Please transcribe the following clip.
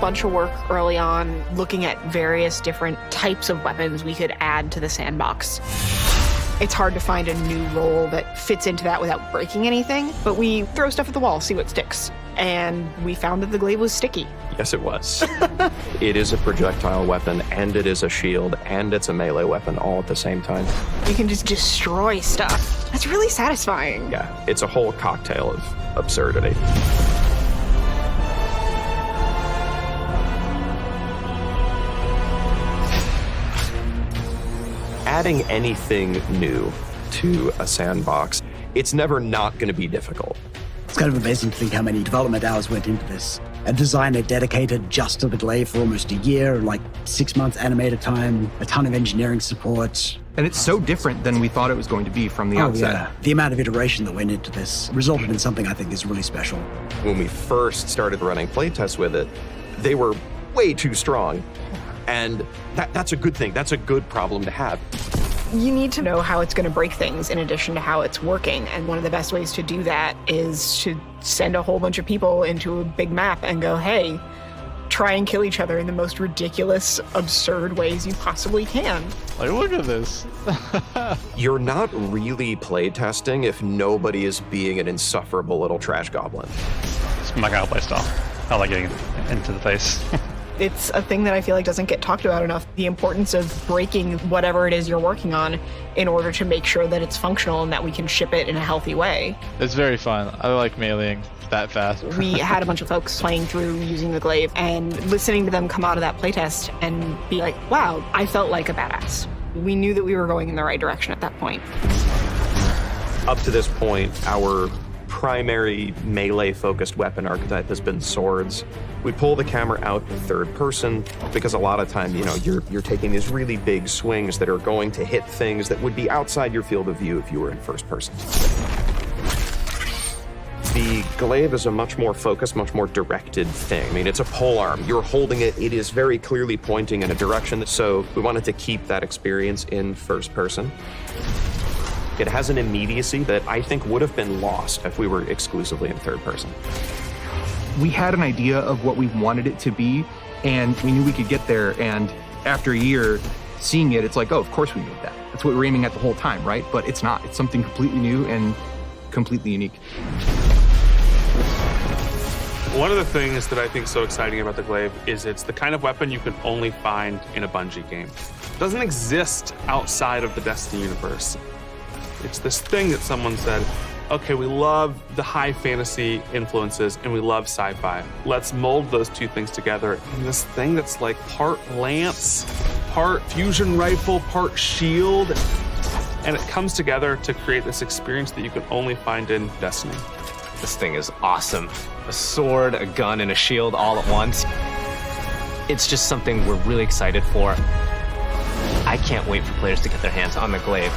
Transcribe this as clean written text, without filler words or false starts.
bunch of work early on looking at various different types of weapons we could add to the sandbox. It's hard to find a new role that fits into that without breaking anything, but we throw stuff at the wall, see what sticks. And we found that the glaive was sticky. Yes, it was. It is a projectile weapon, and it is a shield, and it's a melee weapon all at the same time. You can just destroy stuff. That's really satisfying. Yeah, it's a whole cocktail of absurdity. Adding anything new to a sandbox, it's never not going to be difficult. It's kind of amazing to think how many development hours went into this. A designer dedicated just to the glaive for almost a year, like 6 months animator time, a ton of engineering support. And it's so different than we thought it was going to be from the outset. Yeah. The amount of iteration that went into this resulted in something I think is really special. When we first started running playtests with it, they were way too strong. And that's a good thing. That's a good problem to have. You need to know how it's going to break things in addition to how it's working. And one of the best ways to do that is to send a whole bunch of people into a big map and go, hey, try and kill each other in the most ridiculous, absurd ways you possibly can. Like, look at this. You're not really playtesting if nobody is being an insufferable little trash goblin. It's my kind of play style. I like getting into the face. It's a thing that I feel like doesn't get talked about enough. The importance of breaking whatever it is you're working on in order to make sure that it's functional and that we can ship it in a healthy way. It's very fun. I like meleeing that fast. We had a bunch of folks playing through using the glaive and listening to them come out of that playtest and be like, wow, I felt like a badass. We knew that we were going in the right direction at that point. Up to this point, our primary melee-focused weapon archetype has been swords. We pull the camera out in third person because a lot of time, you're taking these really big swings that are going to hit things that would be outside your field of view if you were in first person. The glaive is a much more focused, much more directed thing. I mean, it's a polearm. You're holding it. It is very clearly pointing in a direction. So we wanted to keep that experience in first person. It has an immediacy that I think would have been lost if we were exclusively in third person. We had an idea of what we wanted it to be, and we knew we could get there. And after a year seeing it, it's like, oh, of course we made that. That's what we're aiming at the whole time, right? But it's not. It's something completely new and completely unique. One of the things that I think is so exciting about the glaive is it's the kind of weapon you can only find in a Bungie game. It doesn't exist outside of the Destiny universe. It's this thing that someone said, okay, we love the high fantasy influences and we love sci-fi. Let's mold those two things together in this thing that's like part lance, part fusion rifle, part shield. And it comes together to create this experience that you can only find in Destiny. This thing is awesome. A sword, a gun, and a shield all at once. It's just something we're really excited for. I can't wait for players to get their hands on the glaive.